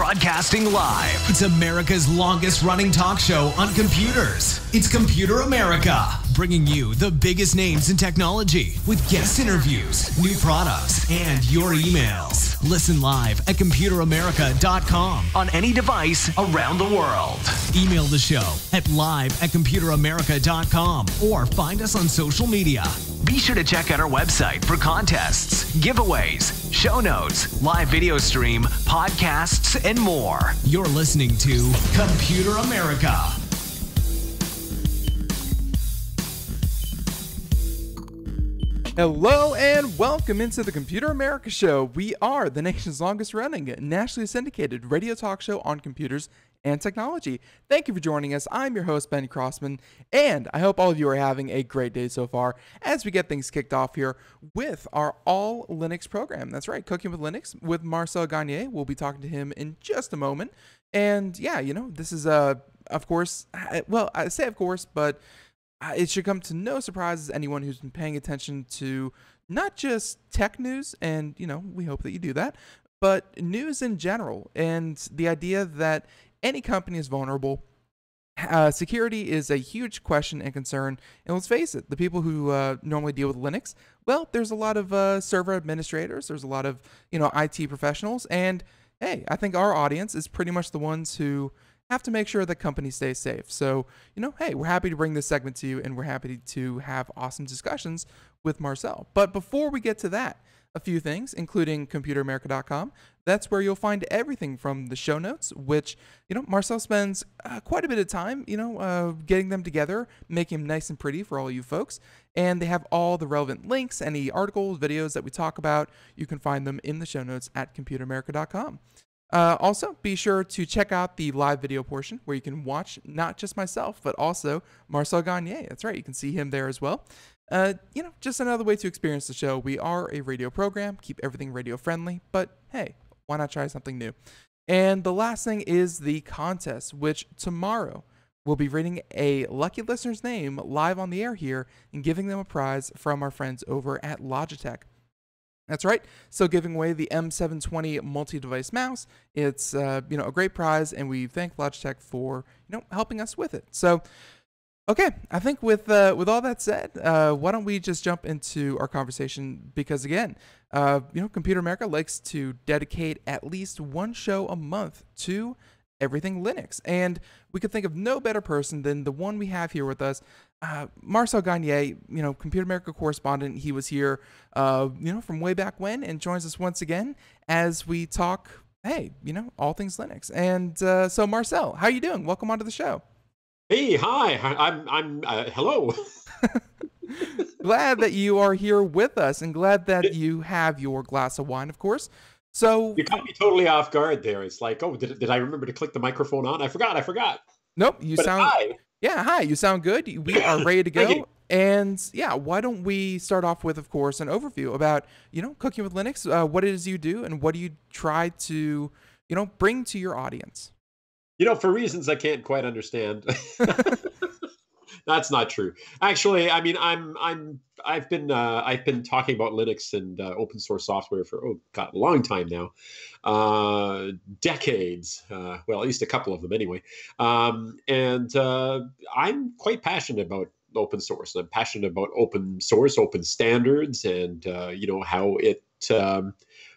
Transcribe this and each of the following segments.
Broadcasting live. It's America's longest running talk show on computers. It's Computer America, bringing you the biggest names in technology with guest interviews, new products, and your emails. Listen live at computeramerica.com on any device around the world. Email the show at live@computeramerica.com or find us on social media. Be sure to check out our website for contests, giveaways, show notes, live video stream, podcasts, and more. You're listening to Computer America. Hello and welcome into the Computer America Show. We are the nation's longest running, nationally syndicated radio talk show on computers and technology. Thank you for joining us. I'm your host, Ben Crossman, and I hope all of you are having a great day so far as we get things kicked off here with our all Linux program. That's right, Cooking with Linux with Marcel Gagne. We'll be talking to him in just a moment. And yeah, you know, this is, of course, well, I say of course, but it should come to no surprise to anyone who's been paying attention to not just tech news, and, you know, we hope that you do that, but news in general, and the idea that any company is vulnerable. Security is a huge question and concern, and let's face it, the people who normally deal with Linux, well, there's a lot of server administrators, there's a lot of, you know, IT professionals, and hey, I think our audience is pretty much the ones who have to make sure that companies stay safe. So, you know, hey, we're happy to bring this segment to you, and we're happy to have awesome discussions with Marcel. But before we get to that, a few things, including computeramerica.com. That's where you'll find everything from the show notes, which, you know, Marcel spends quite a bit of time, you know, getting them together, making them nice and pretty for all you folks. And they have all the relevant links, any articles, videos that we talk about. You can find them in the show notes at computeramerica.com. Also, be sure to check out the live video portion where you can watch not just myself, but also Marcel Gagne. That's right, you can see him there as well. You know, just another way to experience the show. We are a radio program, keep everything radio friendly, but hey, why not try something new? And the last thing is the contest, which tomorrow we'll be reading a lucky listener's name live on the air here and giving them a prize from our friends over at Logitech. That's right. So giving away the M720 multi-device mouse. It's you know, a great prize, and we thank Logitech for, you know, helping us with it. So, okay, I think with all that said, why don't we just jump into our conversation? Because again, you know, Computer America likes to dedicate at least one show a month to everything Linux, and we could think of no better person than the one we have here with us, Marcel Gagne, you know, Computer America correspondent. He was here, you know, from way back when, and joins us once again as we talk, hey, you know, all things Linux. And so, Marcel, how are you doing? Welcome onto the show. Hey, hi. I'm hello. Glad that you are here with us, and glad that you have your glass of wine, of course. So you caught me totally off guard there. It's like, oh, did I remember to click the microphone on? I forgot. Nope. You sound. Hi. Yeah, hi. You sound good. We are ready to go. And yeah, why don't we start off with, of course, an overview about, you know, Cooking with Linux, what it is you do, and what do you try to, you know, bring to your audience? You know, for reasons I can't quite understand. That's not true. Actually, I mean, I've been talking about Linux and open source software for a long time now, decades. Well, at least a couple of them anyway. And I'm quite passionate about open source. I'm passionate about open source, open standards, and you know, how it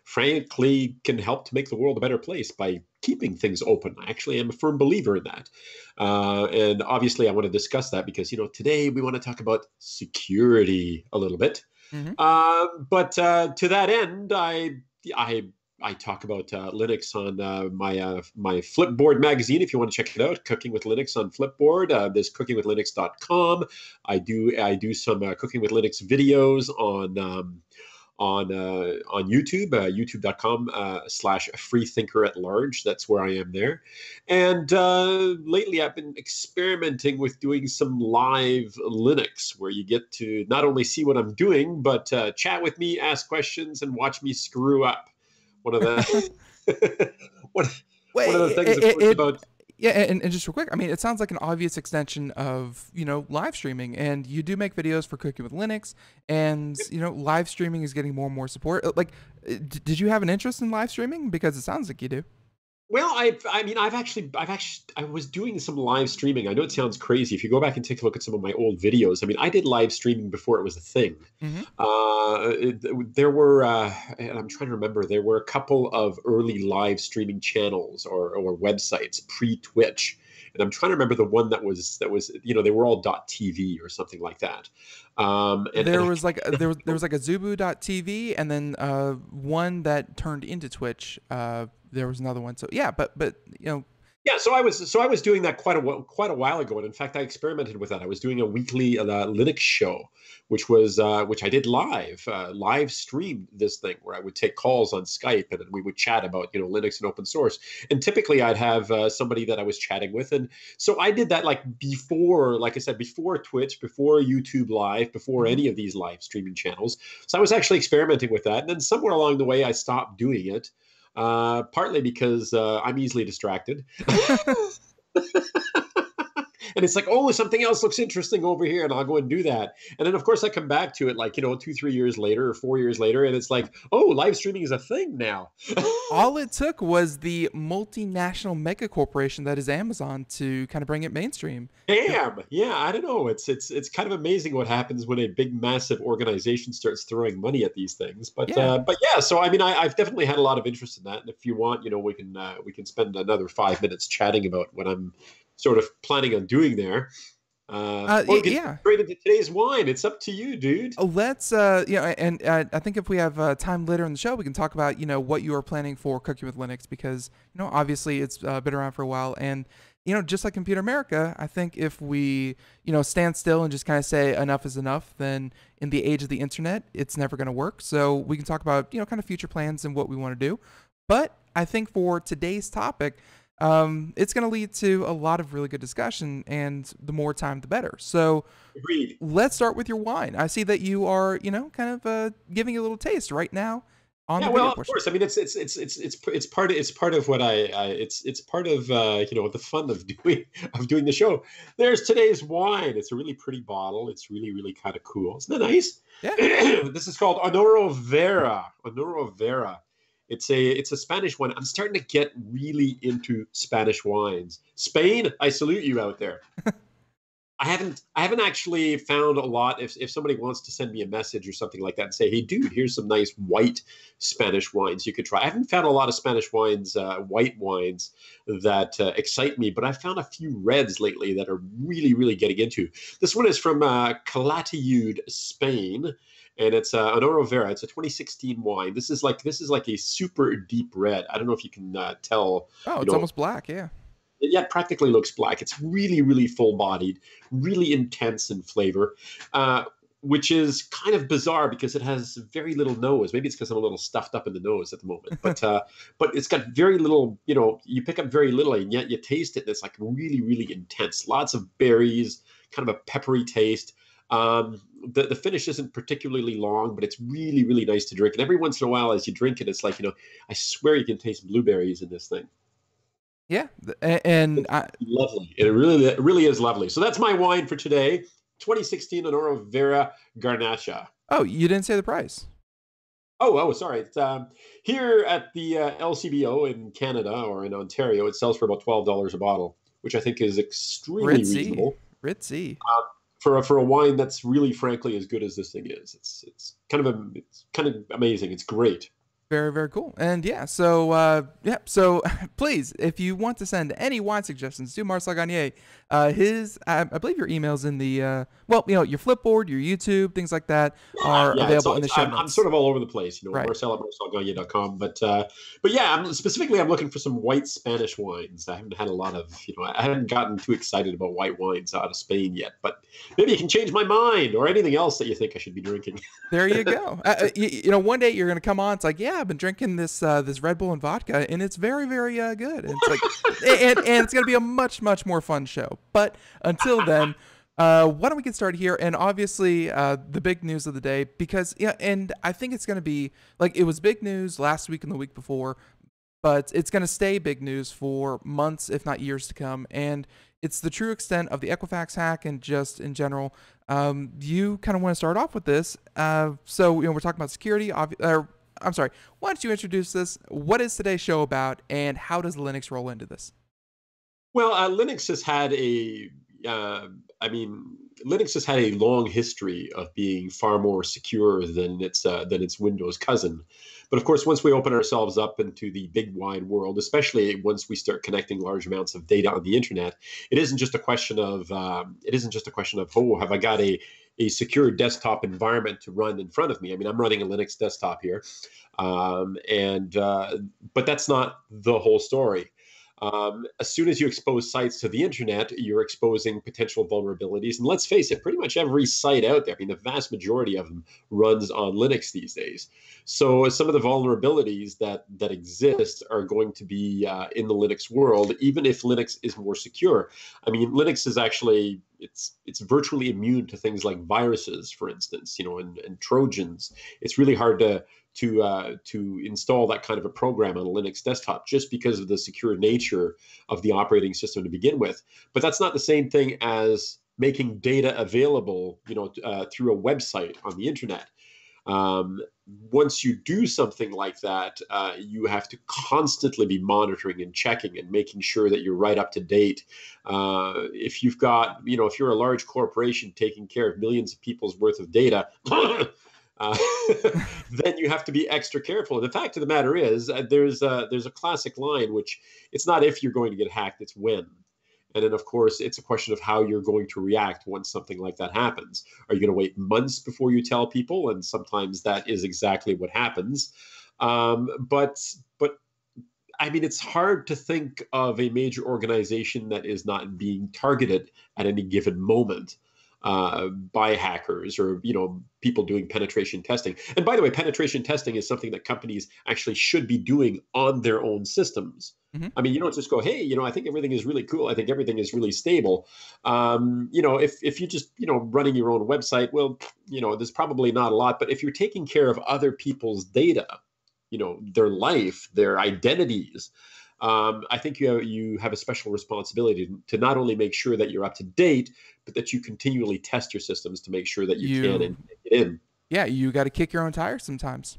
frankly can help to make the world a better place by keeping things open. I actually am a firm believer in that. And obviously I want to discuss that because, you know, today we want to talk about security a little bit. Mm-hmm. But to that end, I talk about Linux on my Flipboard magazine. If you want to check it out, Cooking with Linux on Flipboard. There's cookingwithlinux.com. I do some Cooking with Linux videos on YouTube, youtube.com/freethinkeratlarge. That's where I am there. And lately I've been experimenting with doing some live Linux, where you get to not only see what I'm doing, but chat with me, ask questions, and watch me screw up. One of the one of the things about. Yeah, and just real quick, I mean, it sounds like an obvious extension of, you know, live streaming, and you do make videos for Cooking with Linux, and, you know, live streaming is getting more and more support. Like, did you have an interest in live streaming? Because it sounds like you do. Well, I was doing some live streaming. I know it sounds crazy. If you go back and take a look at some of my old videos, I mean, I did live streaming before it was a thing. Hmm. There were, and I'm trying to remember, there were a couple of early live streaming channels or websites pre-Twitch, and I'm trying to remember the one that was they were all .tv or something like that. There was like there was like a Zubu.tv, and then one that turned into Twitch. There was another one. So yeah, but Yeah, so I was doing that quite a while ago, and in fact, I experimented with that. I was doing a weekly Linux show, which I did live streamed this thing where I would take calls on Skype, and then we would chat about Linux and open source. And typically, I'd have somebody that I was chatting with, and so I did that like I said, before Twitch, before YouTube Live, before any of these live streaming channels. So I was actually experimenting with that, and then somewhere along the way, I stopped doing it. Partly because I'm easily distracted. And it's like, oh, something else looks interesting over here, and I'll go and do that. And then, of course, I come back to it 2-3 years later or 4 years later, and it's like, oh, live streaming is a thing now. all it took was the multinational mega corporation that is Amazon to kind of bring it mainstream. Damn. Yeah, I don't know. It's kind of amazing what happens when a big, massive organization starts throwing money at these things. But yeah. So I mean, I've definitely had a lot of interest in that. And if you want, we can spend another 5 minutes chatting about what I'm sort of planning on doing there. Or we can Yeah. straight into today's wine. It's up to you, dude. Let's and I think if we have time later in the show, we can talk about what you are planning for Cooking with Linux, because obviously it's been around for a while, and just like Computer America, I think if we stand still and just kind of say enough is enough, then in the age of the internet, it's never going to work. So we can talk about kind of future plans and what we want to do. But I think for today's topic, it's going to lead to a lot of really good discussion, and the more time, the better. So Agreed. let's start with your wine. I see that you are, kind of giving a little taste right now on Yeah, the well, video of portion. course. I mean, it's part of what it's part of the fun of doing the show. There's today's wine. It's a really pretty bottle. It's really really kind of cool. Isn't that nice? Yeah. This is called Honoro Vera. Honoro Vera. It's a Spanish wine. I'm starting to get really into Spanish wines. Spain, I salute you out there. I haven't actually found a lot. If somebody wants to send me a message or something like that and say, hey, dude, here's some nice white Spanish wines you could try. I haven't found a lot of Spanish wines, white wines that excite me, but I found a few reds lately that are really, really getting into. This one is from Calatayud, Spain. And it's Honoro Vera. It's a 2016 wine. This is like a super deep red. I don't know if you can tell. Oh, it's almost black. Yeah. It practically looks black. It's really, really full-bodied, really intense in flavor, which is kind of bizarre because it has very little nose. Maybe it's because I'm a little stuffed up in the nose at the moment. But it's got very little. You pick up very little, and yet you taste it. And it's like really, really intense. Lots of berries, kind of a peppery taste. The finish isn't particularly long, but it's really, really nice to drink. And every once in a while, as you drink it, it's like, I swear you can taste blueberries in this thing. Yeah. And Lovely. It really is lovely. So that's my wine for today. 2016 Honoro Vera Garnacha. oh, you didn't say the price. Oh, sorry. It's, here at the LCBO in Canada or in Ontario, it sells for about $12 a bottle, which I think is extremely reasonable. Ritzy. For a wine that's really, frankly, as good as this thing is. It's kind of amazing. It's great. Very, very cool. And yeah, so so please, if you want to send any wine suggestions to Marcel Gagne, I believe your email's in the your Flipboard, your YouTube, things like that are available in the show notes. I'm sort of all over the place, Right. Marcel at marcelgagne.com. But yeah, I'm looking for some white Spanish wines. I haven't had a lot of, I haven't gotten too excited about white wines out of Spain yet. But maybe you can change my mind, or anything else that you think I should be drinking. There you go. One day you're gonna come on. It's like, yeah, I've been drinking this Red Bull and vodka, and it's very, very good. And it's like, and it's gonna be a much, much more fun show. But until then, why don't we get started here? And obviously, the big news of the day, because and I think it's gonna be like, it was big news last week and the week before, but it's gonna stay big news for months, if not years to come. And it's the true extent of the Equifax hack, and just in general. You kind of want to start off with this. So we're talking about security. I'm sorry. Why don't you introduce this? What is today's show about, and how does Linux roll into this? Well, Linux has had uh, I mean, Linux has had a long history of being far more secure than its Windows cousin. But of course, once we open ourselves up into the big wide world, especially once we start connecting large amounts of data on the internet, it isn't just a question of, oh, have I got a secure desktop environment to run in front of me? I mean, I'm running a Linux desktop here, and but that's not the whole story. As soon as you expose sites to the internet, you're exposing potential vulnerabilities. And let's face it, pretty much every site out there, I mean, the vast majority of them runs on Linux these days. So some of the vulnerabilities that exist are going to be in the Linux world, even if Linux is more secure. I mean, Linux is actually it's virtually immune to things like viruses, for instance, and Trojans. It's really hard to install that kind of a program on a Linux desktop just because of the secure nature of the operating system to begin with. But that's not the same thing as making data available, through a website on the internet. Once you do something like that, you have to constantly be monitoring and checking and making sure that you're right up to date. If if you're a large corporation taking care of millions of people's worth of data, uh, then you have to be extra careful. And the fact of the matter is, there's a classic line, which it's not if you're going to get hacked, it's when. And then, of course, it's a question of how you're going to react once something like that happens. Are you going to wait months before you tell people? And sometimes that is exactly what happens. But I mean, it's hard to think of a major organization that is not being targeted at any given moment by hackers or people doing penetration testing. And by the way, penetration testing is something that companies actually should be doing on their own systems. Mm-hmm. I mean, you don't just go, hey, I think everything is really cool. I think everything is really stable. If you just running your own website, well, there's probably not a lot. But if you're taking care of other people's data, their life, their identities, I think you have a special responsibility to not only make sure that you're up to date, but that you continually test your systems to make sure that you can and get in. Yeah, you got to kick your own tires sometimes.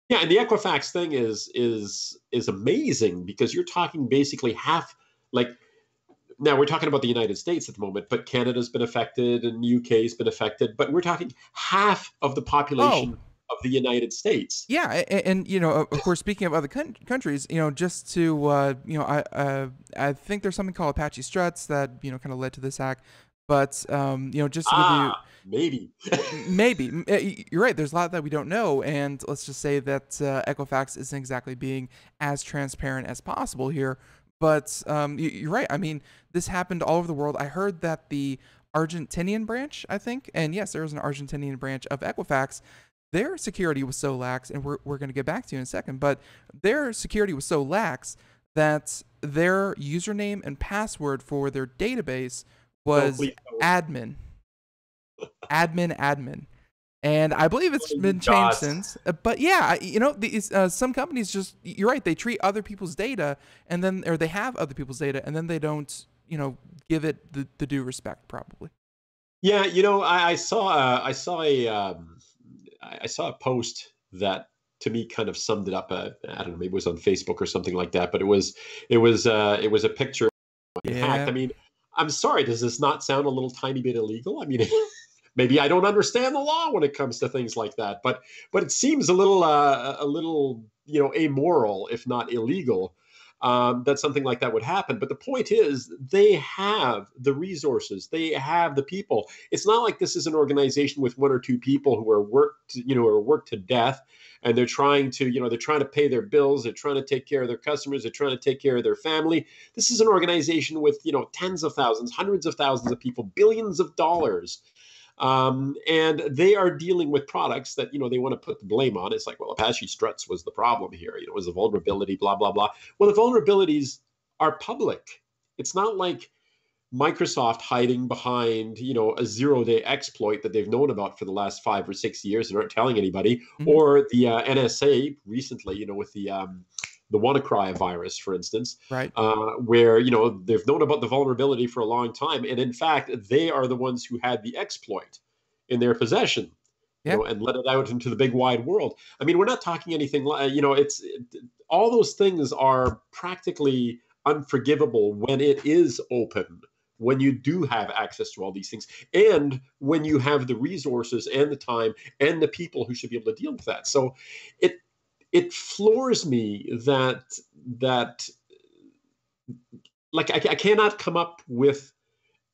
Yeah, and the Equifax thing is amazing because you're talking basically half. Like now we're talking about the United States at the moment, but Canada's been affected and UK's been affected, but we're talking half of the population of the United States. Yeah, and of course, speaking of other countries, just to I think there's something called Apache Struts that kind of led to this hack, but just to give you maybe you're right. There's a lot that we don't know, and let's just say that Equifax isn't exactly being as transparent as possible here. But you're right. I mean, this happened all over the world. I heard that the Argentinian branch, I think, and yes, there was an Argentinian branch of Equifax. Their security was so lax, and we're going to get back to you in a second, but their security was so lax that their username and password for their database was admin. Admin. And I believe it's been changed since. But yeah, these some companies just, you're right, they treat other people's data or they have other people's data and then they don't, give it the due respect probably. Yeah, I saw a post that to me kind of summed it up. I don't know, maybe it was on Facebook or something like that, but it was a picture. Yeah. Hacked. I mean, I'm sorry, does this not sound a little tiny bit illegal? I mean, maybe I don't understand the law when it comes to things like that, but it seems a little amoral, if not illegal. That something like that would happen. But the point is, they have the resources, they have the people. It's not like this is an organization with one or two people who are worked to death, and they're trying to pay their bills, they're trying to take care of their customers, they're trying to take care of their family. This is an organization with tens of thousands, hundreds of thousands of people, billions of dollars. And they are dealing with products that, they want to put the blame on. It's like, well, Apache Struts was the problem here. It was a vulnerability, blah, blah, blah. Well, the vulnerabilities are public. It's not like Microsoft hiding behind, a zero-day exploit that they've known about for the last 5 or 6 years and aren't telling anybody, mm-hmm. or the NSA recently, with the WannaCry virus, for instance, right? Where they've known about the vulnerability for a long time, and in fact, they are the ones who had the exploit in their possession. Yeah. and let it out into the big wide world. I mean, we're not talking anything like, all those things are practically unforgivable when it is open, when you do have access to all these things, and when you have the resources and the time and the people who should be able to deal with that. So it floors me that like I cannot come up with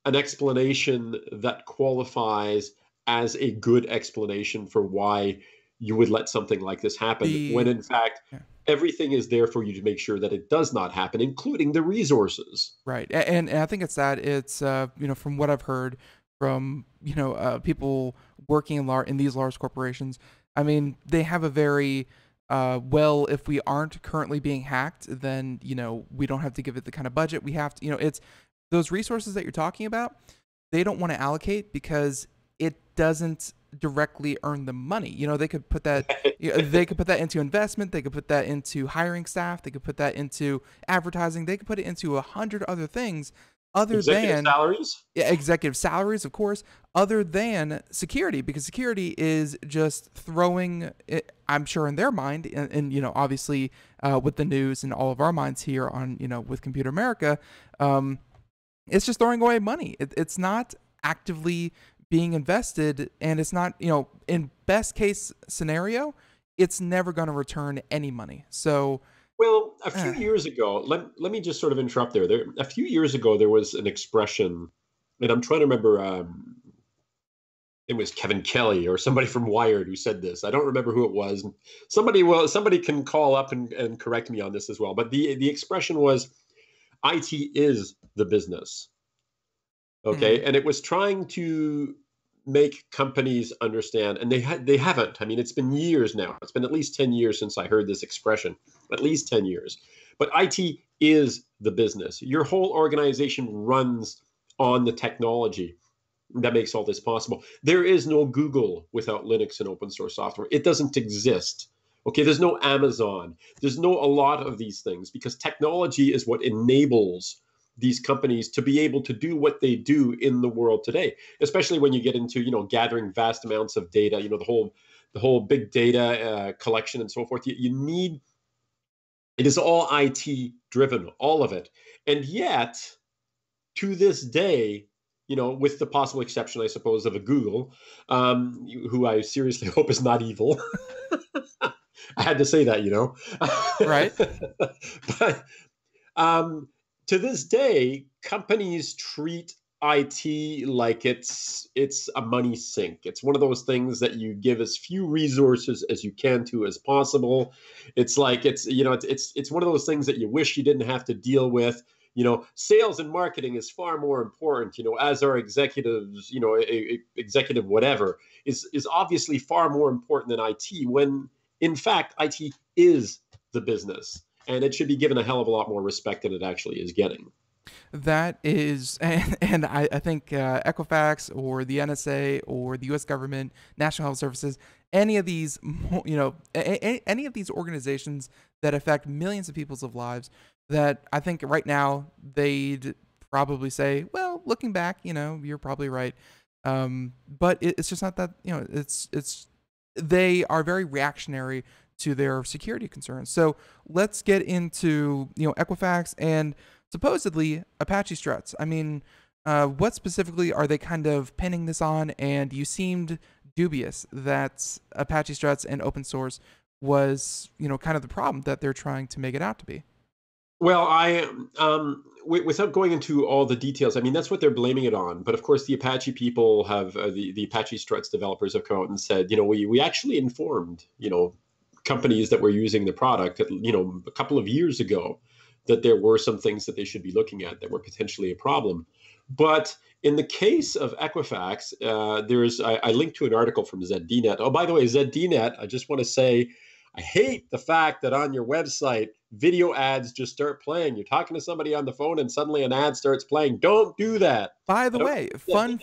an explanation that qualifies as a good explanation for why you would let something like this happen, when in fact Yeah. everything is there for you to make sure that it does not happen, including the resources. Right. And I think it's that it's from what I've heard from people working in these large corporations. I mean, they have a very well, if we aren't currently being hacked, then we don't have to give it the kind of budget we have to. It's those resources that you're talking about. They don't want to allocate because it doesn't directly earn them money. They could put that they could put that into investment, they could put that into hiring staff, they could put that into advertising, they could put it into 100 other things other Executive than salaries? executive salaries, of course, other than security, because security is just throwing it, I'm sure in their mind, and obviously with the news and all of our minds here on with Computer America, it's just throwing away money. It's not actively being invested, and it's not, in best case scenario, it's never going to return any money. So, well, a few years ago, let me just sort of interrupt there. A few years ago, there was an expression, and I'm trying to remember, it was Kevin Kelly or somebody from Wired who said this. I don't remember who it was. Somebody can call up and correct me on this as well. But the expression was, IT is the business. Okay. And it was trying to make companies understand, and they haven't. I mean, it's been years now. It's been at least 10 years since I heard this expression, at least 10 years. But IT is the business. Your whole organization runs on the technology that makes all this possible. There is no Google without Linux and open source software. It doesn't exist. Okay, there's no Amazon. There's no a lot of these things, because technology is what enables these companies to be able to do what they do in the world today, especially when you get into, gathering vast amounts of data, the whole big data collection and so forth. You need, it is all IT driven, all of it. And yet, to this day, with the possible exception, I suppose, of a Google, who I seriously hope is not evil. I had to say that, Right. But to this day, companies treat IT like it's a money sink. It's one of those things that you give as few resources as you can to as possible. It's like it's one of those things that you wish you didn't have to deal with. Sales and marketing is far more important, as our executives, executive whatever is obviously far more important than IT, when in fact, IT is the business, and it should be given a hell of a lot more respect than it actually is getting. That is, and I think Equifax or the NSA or the U.S. government, National Health Services, any of these, any of these organizations that affect millions of people's lives, that I think right now they'd probably say, well, looking back, you're probably right. But it's just not that, it's they are very reactionary to their security concerns. So let's get into, Equifax and supposedly Apache Struts. I mean, what specifically are they kind of pinning this on? And you seemed dubious that Apache Struts and open source was, kind of the problem that they're trying to make it out to be. Well, without going into all the details, I mean, that's what they're blaming it on. But of course, the Apache people have, the Apache Struts developers have come out and said, we actually informed, companies that were using the product, a couple of years ago, that there were some things that they should be looking at that were potentially a problem. But in the case of Equifax, I linked to an article from ZDNet. Oh, by the way, ZDNet, I just want to say, I hate the fact that on your website, video ads just start playing. You're talking to somebody on the phone and suddenly an ad starts playing. Don't do that. By the way, none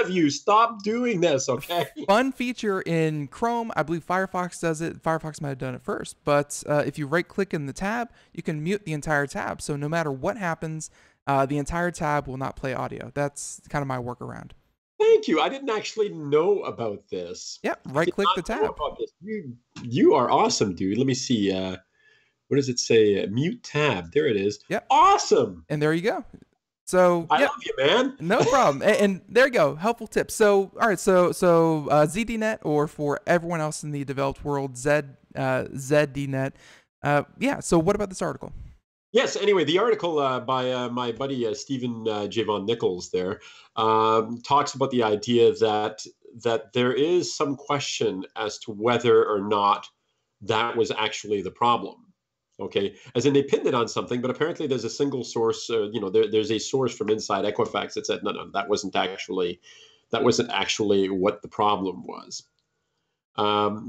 of you stop doing this, okay? Fun feature in Chrome. I believe Firefox does it. Firefox might have done it first. But if you right click in the tab, you can mute the entire tab. So no matter what happens, the entire tab will not play audio. That's kind of my workaround. thank you. I didn't actually know about this. Yeah, I right did click not the know tab. about this. You are awesome, dude. Let me see. What does it say? Mute tab. There it is. Yep. Awesome. And there you go. So, I yep. love you, man. No problem. And there you go. Helpful tips. So, all right. So ZDNet, or for everyone else in the developed world, ZDNet. Yeah. So, what about this article? Yes. Anyway, the article by my buddy Stephen Javon Nichols there talks about the idea that there is some question as to whether or not that was actually the problem. Okay, as in they pinned it on something, but apparently there's a single source. There's a source from inside Equifax that said no, that wasn't actually what the problem was.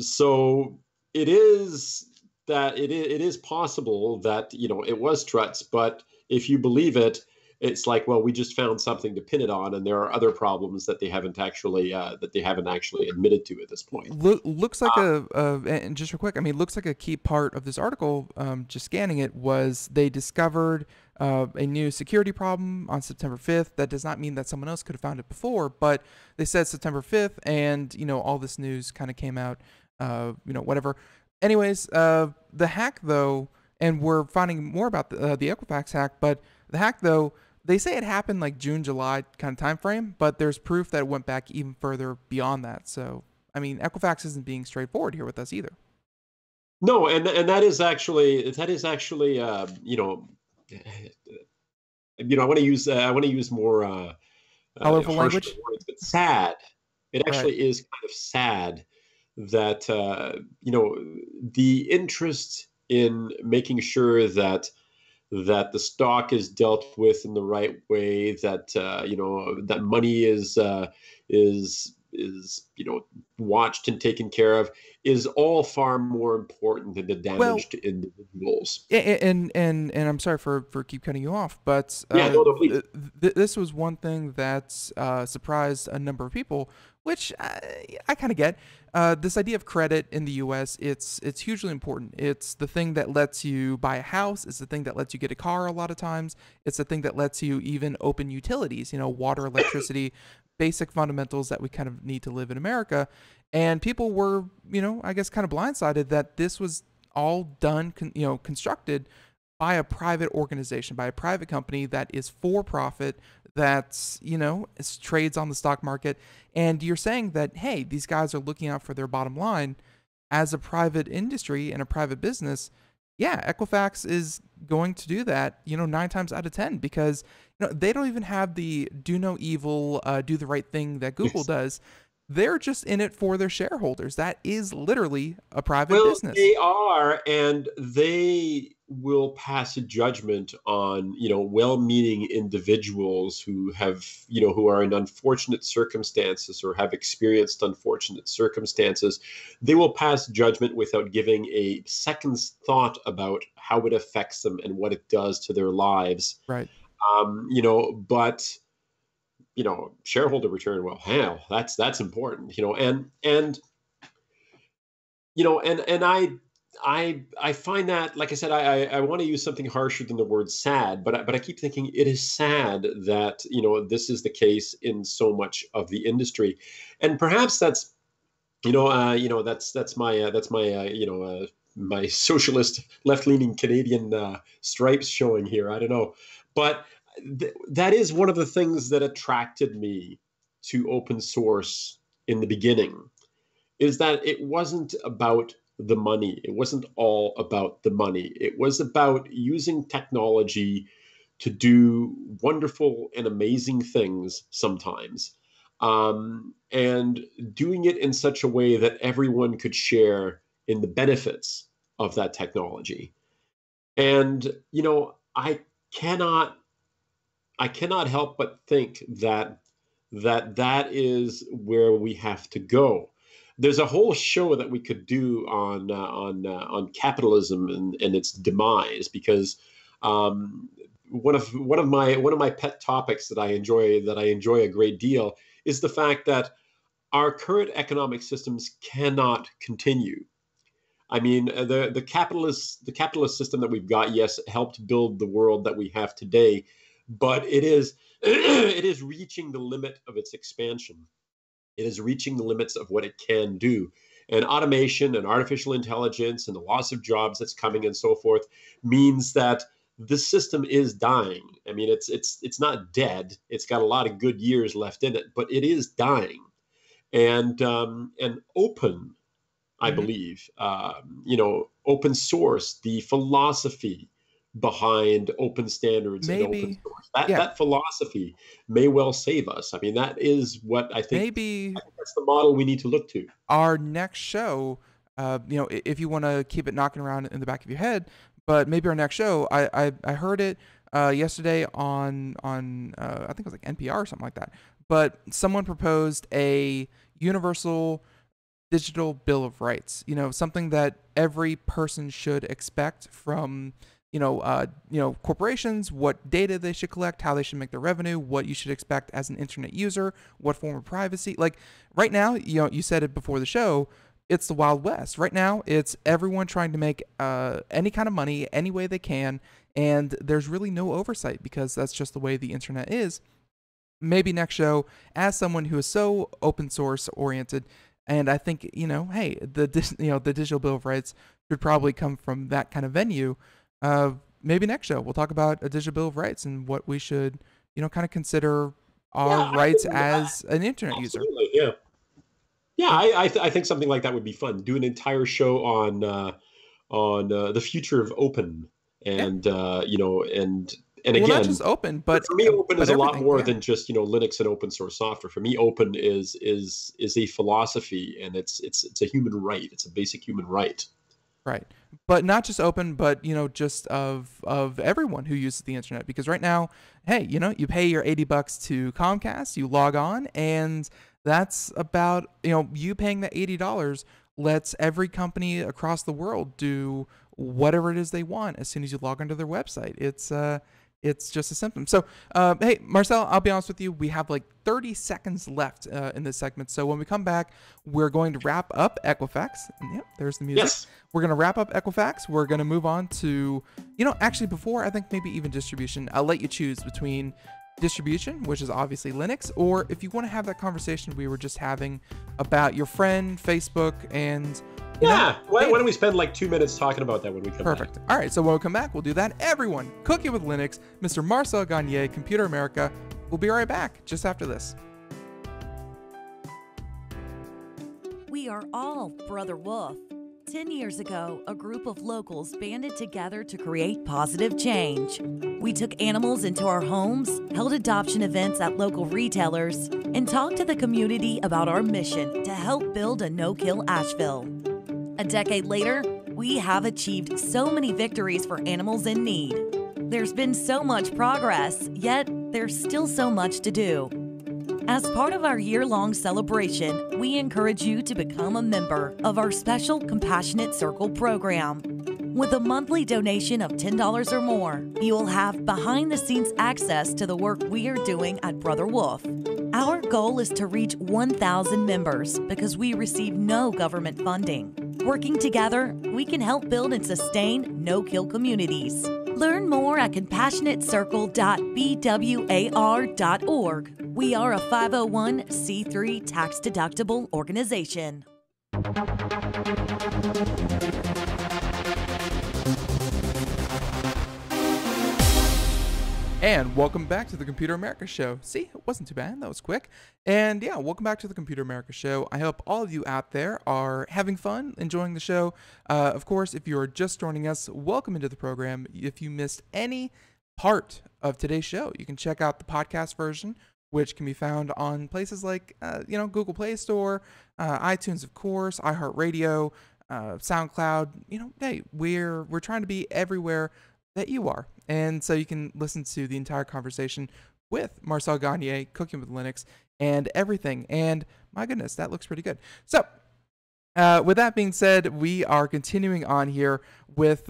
So it is it is possible that it was struts, but if you believe it, it's like, well, we just found something to pin it on, and there are other problems that they haven't actually admitted to at this point. Looks like and just real quick, I mean, looks like a key part of this article, just scanning it, was they discovered a new security problem on September 5th. That does not mean that someone else could have found it before, but they said September 5th, and all this news kind of came out, whatever. Anyways, the hack though, and we're finding more about the Equifax hack, but the hack though, they say it happened like June, July kind of time frame, but there's proof that it went back even further beyond that. So, I mean, Equifax isn't being straightforward here with us either. No, and that is actually I want to use more Colorful harsher language, words, but sad. It actually right? is kind of sad that the interest in making sure that the stock is dealt with in the right way, that that money is watched and taken care of, is all far more important than the Well, damage to individuals. and I'm sorry for keep cutting you off, but Yeah, no, please. this was one thing that surprised a number of people, which I kind of get. This idea of credit in the U.S., it's hugely important. It's the thing that lets you buy a house. It's the thing that lets you get a car a lot of times. It's the thing that lets you even open utilities, water, electricity, basic fundamentals that we kind of need to live in America. And people were, I guess kind of blindsided that this was all done, constructed by a private organization, by a private company that is for profit, that trades on the stock market. And you're saying that, hey, these guys are looking out for their bottom line as a private industry and a private business. Yeah, Equifax is going to do that, 9 times out of 10, because they don't even have the do no evil, do the right thing that Google does. They're just in it for their shareholders. That is literally a private business. They are, and they will pass a judgment on, well-meaning individuals who have, who are in unfortunate circumstances or have experienced unfortunate circumstances. They will pass judgment without giving a second's thought about how it affects them and what it does to their lives. Right. But shareholder return, well, hell, that's important, and I find that, like I said, I want to use something harsher than the word sad, but I keep thinking it is sad that this is the case in so much of the industry, and perhaps that's that's my my socialist left-leaning Canadian stripes showing here. I don't know, but that is one of the things that attracted me to open source in the beginning, is that it wasn't about the money. It wasn't all about the money. It was about using technology to do wonderful and amazing things sometimes, and doing it in such a way that everyone could share in the benefits of that technology. And, I cannot help but think that is where we have to go. There's a whole show that we could do on capitalism and its demise, because one of my pet topics that I enjoy a great deal is the fact that our current economic systems cannot continue. I mean, the capitalist system that we've got, yes, helped build the world that we have today, but it is it is reaching the limit of its expansion. It is reaching the limits of what it can do. And automation and artificial intelligence and the loss of jobs that's coming and so forth means that the system is dying. I mean, it's not dead. It's got a lot of good years left in it, but it is dying. And open, I believe, open source, the philosophy behind open standards and open source. That philosophy may well save us. I mean, that is what I think. I think that's the model we need to look to. Our next show, if you want to keep it knocking around in the back of your head, but maybe our next show, I heard it yesterday on I think it was like NPR or something like that. But someone proposed a universal digital bill of rights. Something that every person should expect from corporations, what data they should collect, how they should make their revenue, what you should expect as an internet user, what form of privacy. Like right now, you said it before the show, it's the Wild West. Right now, it's everyone trying to make any kind of money any way they can, and there's really no oversight because that's just the way the internet is. Maybe next show, as someone who is so open source oriented, and I think, hey, the digital bill of rights should probably come from that kind of venue. Maybe next show we'll talk about a digital bill of rights and what we should, kind of consider our rights as an internet user. Yeah, I think something like that would be fun. Do an entire show on the future of open and and again, not just open, but for me, open is a lot more than just Linux and open source software. For me, open is a philosophy, and it's a human right. It's a basic human right. Right. But not just open, but, just of everyone who uses the internet. Because right now, hey, you pay your $80 to Comcast, you log on, and that's about, you paying that $80 lets every company across the world do whatever it is they want as soon as you log onto their website. It's just a symptom. So, hey, Marcel, I'll be honest with you. We have like 30 seconds left in this segment. So when we come back, we're going to wrap up Equifax. And yep, there's the music. Yes. We're going to wrap up Equifax. We're going to move on to, actually before, I think maybe even distribution, I'll let you choose between distribution, which is obviously Linux, or if you want to have that conversation we were just having about your friend, Facebook, and... Why don't we spend like 2 minutes talking about that when we come back? Perfect. All right, so when we come back, we'll do that. Everyone, Cooking with Linux, Mr. Marcel Gagne, Computer America. We'll be right back just after this. We are all Brother Wolf. 10 years ago, a group of locals banded together to create positive change. We took animals into our homes, held adoption events at local retailers, and talked to the community about our mission to help build a no-kill Asheville. A decade later, we have achieved so many victories for animals in need. There's been so much progress, yet there's still so much to do. As part of our year-long celebration, we encourage you to become a member of our special Compassionate Circle program. With a monthly donation of $10 or more, you will have behind-the-scenes access to the work we are doing at Brother Wolf. Our goal is to reach 1,000 members because we receive no government funding. Working together, we can help build and sustain no-kill communities. Learn more at compassionatecircle.bwar.org. We are a 501c3 tax-deductible organization. And welcome back to the Computer America Show. See, it wasn't too bad. That was quick. And yeah, welcome back to the Computer America Show. I hope all of you out there are having fun, enjoying the show. Of course, if you are just joining us, welcome into the program. If you missed any part of today's show, you can check out the podcast version, which can be found on places like, Google Play Store, iTunes, of course, iHeartRadio, SoundCloud. Hey, we're trying to be everywhere that you are. And so you can listen to the entire conversation with Marcel Gagne, Cooking with Linux, and everything. And my goodness, that looks pretty good. So with that being said, we are continuing on here with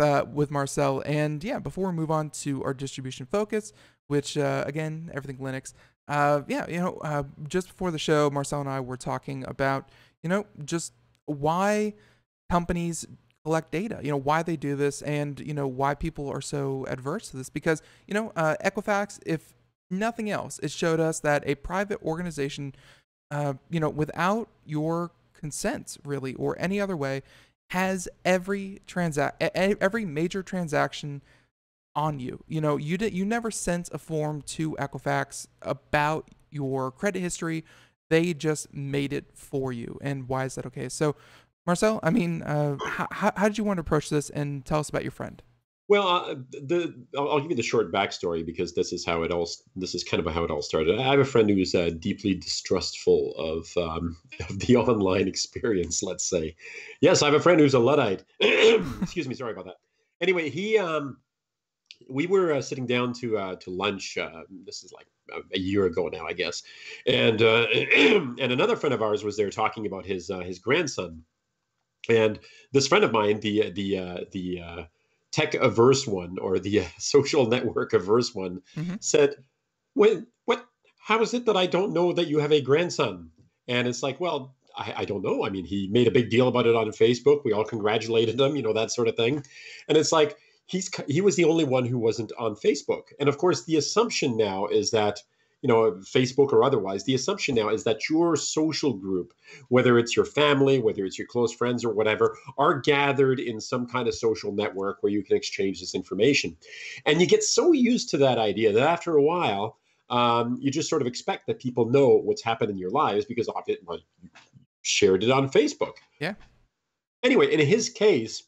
Marcel. And yeah, before we move on to our distribution focus, which again, everything Linux. Just before the show, Marcel and I were talking about, just why companies collect data, why they do this, and, why people are so adverse to this. Because, Equifax, if nothing else, it showed us that a private organization without your consent, really, or any other way, has every major transaction on you. You never sent a form to Equifax about your credit history. They just made it for you. And why is that okay? So, Marcel, I mean, how did you want to approach this, and tell us about your friend? Well, I'll give you the short backstory because this is kind of how it all started. I have a friend who's deeply distrustful of the online experience. Let's say, yes, I have a friend who's a Luddite. Excuse me, sorry about that. Anyway, we were sitting down to lunch. This is like a year ago now, I guess, and and another friend of ours was there talking about his grandson, and this friend of mine, the tech averse one, or the social network averse one, said, what, how is it that I don't know that you have a grandson? And it's like, well, I don't know. I mean, he made a big deal about it on Facebook. We all congratulated him, that sort of thing. And it's like, he was the only one who wasn't on Facebook. And of course, the assumption now is that, Facebook or otherwise, the assumption now is that your social group, whether it's your family, whether it's your close friends or whatever, are gathered in some kind of social network where you can exchange this information. And you get so used to that idea that after a while, you just sort of expect that people know what's happened in your lives because you shared it on Facebook. Yeah. Anyway, in his case,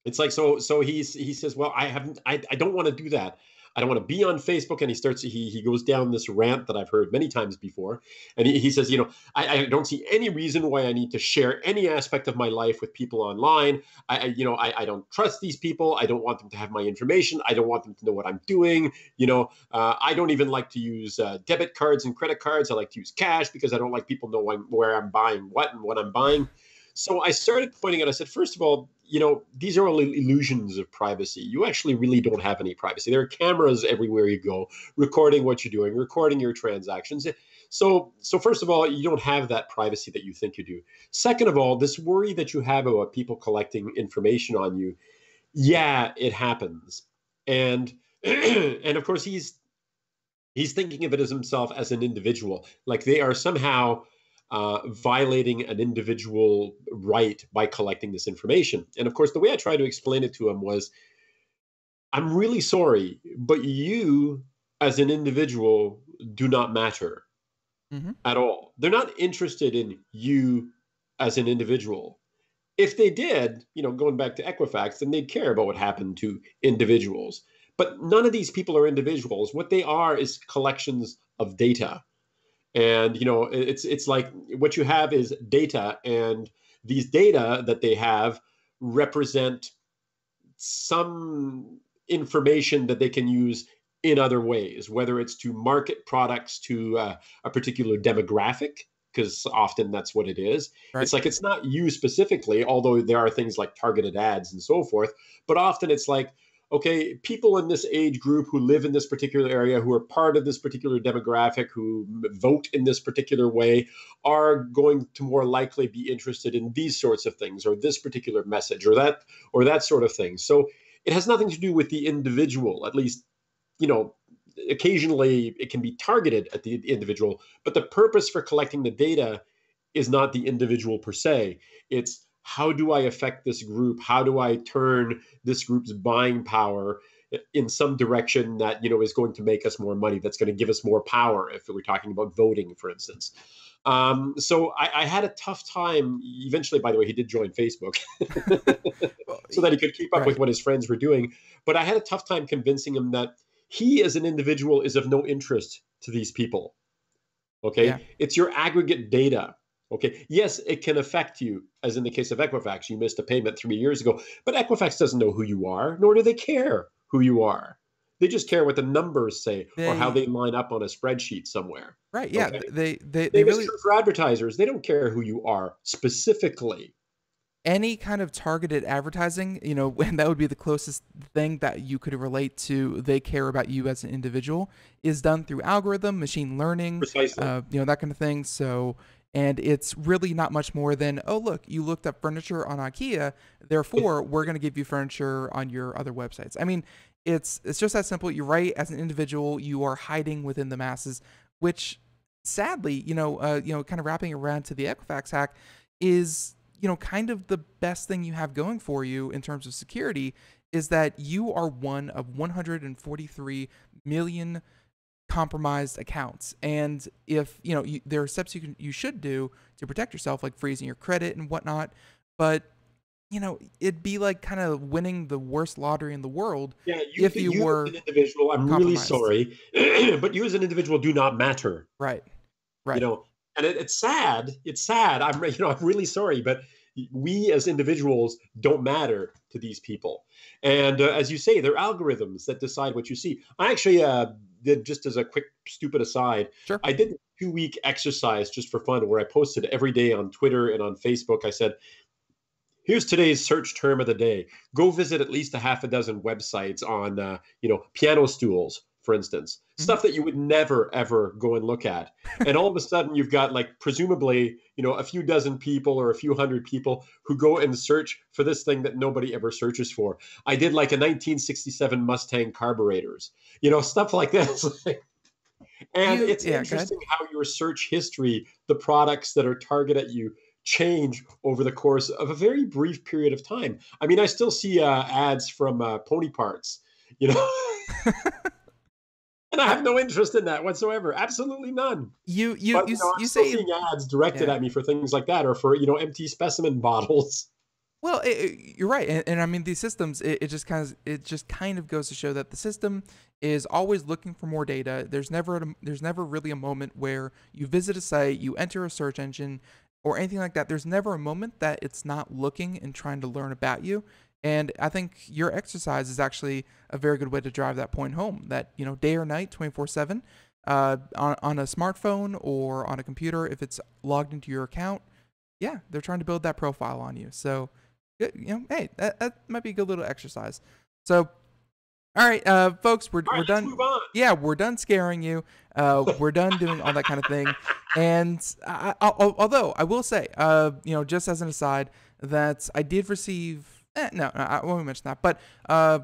it's like, so he says, well, I don't want to do that. I don't want to be on Facebook. And he goes down this rant that I've heard many times before. And he says, I don't see any reason why I need to share any aspect of my life with people online. I don't trust these people. I don't want them to have my information. I don't want them to know what I'm doing. I don't even like to use debit cards and credit cards. I like to use cash because I don't like people knowing where I'm buying what and what I'm buying. So I started pointing out, I said, first of all, these are all illusions of privacy. You actually really don't have any privacy. There are cameras everywhere you go, recording what you're doing, recording your transactions. So first of all, you don't have that privacy that you think you do. Second of all, this worry that you have about people collecting information on you, yeah, it happens. And and of course, he's thinking of it as himself as an individual, like they are somehow violating an individual right by collecting this information. And of course, the way I tried to explain it to him was, I'm really sorry, but you as an individual do not matter at all. They're not interested in you as an individual. If they did, going back to Equifax, then they'd care about what happened to individuals. But none of these people are individuals. What they are is collections of data. And, it's like what you have is data, and these data that they have represent some information that they can use in other ways, whether it's to market products to a particular demographic, because often that's what it is. Right. It's like, it's not you specifically, although there are things like targeted ads and so forth, but often it's like, okay, people in this age group who live in this particular area, who are part of this particular demographic, who vote in this particular way, are going to more likely be interested in these sorts of things, or this particular message, or that sort of thing. So it has nothing to do with the individual. At least, occasionally it can be targeted at the individual, but the purpose for collecting the data is not the individual per se. It's, how do I affect this group? How do I turn this group's buying power in some direction that, is going to make us more money, that's going to give us more power, if we're talking about voting, for instance. So I had a tough time. Eventually, by the way, he did join Facebook so that he could keep up with what his friends were doing. But I had a tough time convincing him that he as an individual is of no interest to these people. Okay. Yeah. It's your aggregate data. Okay. Yes, it can affect you, as in the case of Equifax. You missed a payment 3 years ago, but Equifax doesn't know who you are, nor do they care who you are. They just care what the numbers say or how they line up on a spreadsheet somewhere. Right. Yeah. Okay? They really, for advertisers, they don't care who you are specifically. Any kind of targeted advertising, and that would be the closest thing that you could relate to, they care about you as an individual, is done through algorithm, machine learning, precisely. That kind of thing. So, and it's really not much more than, oh, look, you looked up furniture on IKEA, therefore we're going to give you furniture on your other websites. I mean, it's just that simple. You're right. As an individual, you are hiding within the masses, which sadly, kind of wrapping around to the Equifax hack is, kind of the best thing you have going for you in terms of security is that you are one of 143 million compromised accounts. And if, there are steps you should do to protect yourself, like freezing your credit and whatnot, but it'd be like kind of winning the worst lottery in the world. Yeah, if you were as an individual, I'm really sorry, but you as an individual do not matter. Right. And it's sad. It's sad. I'm really sorry, but we as individuals don't matter to these people. And as you say, they're algorithms that decide what you see. I actually did, just as a quick stupid aside, Sure. I did a 2-week exercise just for fun where I posted every day on Twitter and on Facebook. I said, here's today's search term of the day. Go visit at least a half a dozen websites on, piano stools, for instance, stuff that you would never, ever go and look at. And all of a sudden you've got presumably, a few dozen people or a few hundred people who go and search for this thing that nobody ever searches for. I did a 1967 Mustang carburetors, stuff like this. And it's interesting how your search history, the products that are targeted at you, change over the course of a very brief period of time. I mean, I still see ads from Pony Parts, and I have no interest in that whatsoever. Absolutely none. You I'm still seeing ads directed at me for things like that, or for empty specimen bottles. Well, you're right, and I mean these systems. It just kind of goes to show that the system is always looking for more data. There's never really a moment where you visit a site, you enter a search engine, or anything like that. There's never a moment that it's not looking and trying to learn about you. And I think your exercise is actually a very good way to drive that point home, that, day or night, 24/7, on a smartphone or on a computer, if it's logged into your account, yeah, they're trying to build that profile on you. So, hey, that might be a good little exercise. So, all right, folks, we're done. Let's move on. Yeah, we're done scaring you. We're done doing all that kind of thing. And although I will say, just as an aside, that I did receive. No, I won't mention that. But I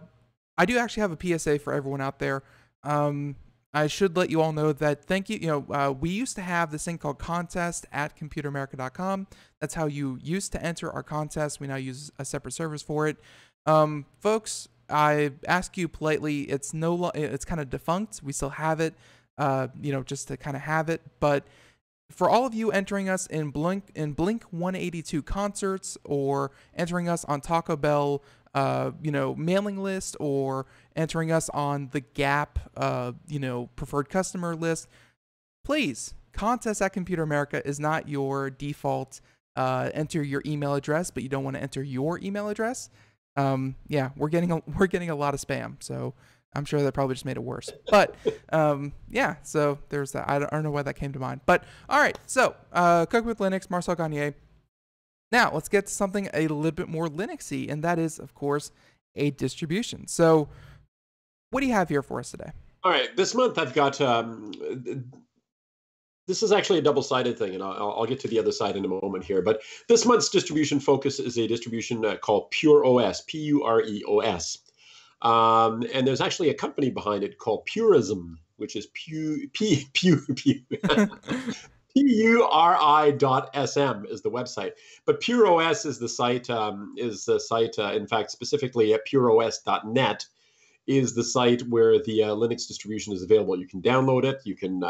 do actually have a PSA for everyone out there. I should let you all know that thank you. We used to have this thing called contest@computeramerica.com. That's how you used to enter our contest. We now use a separate service for it. Folks, I ask you politely, it's kind of defunct. We still have it, just to kind of have it. But for all of you entering us in Blink 182 concerts, or entering us on Taco Bell, mailing list, or entering us on the Gap, preferred customer list, please, contest@Computer America is not your default. Enter your email address, but you don't want to enter your email address. We're getting a lot of spam, so I'm sure that probably just made it worse. But so there's that. I don't know why that came to mind. But all right, so Cook with Linux, Marcel Gagne. Now let's get to something a little bit more Linuxy, and that is, of course, a distribution. So what do you have here for us today? All right, this month I've got. This is actually a double-sided thing, and I'll get to the other side in a moment here. But this month's distribution focus is a distribution called PureOS, Pureos. And there's actually a company behind it called Purism, which is PURI.SM is the website. But PureOS is the site, in fact, specifically at pureos.net is the site where the Linux distribution is available. You can download it, you can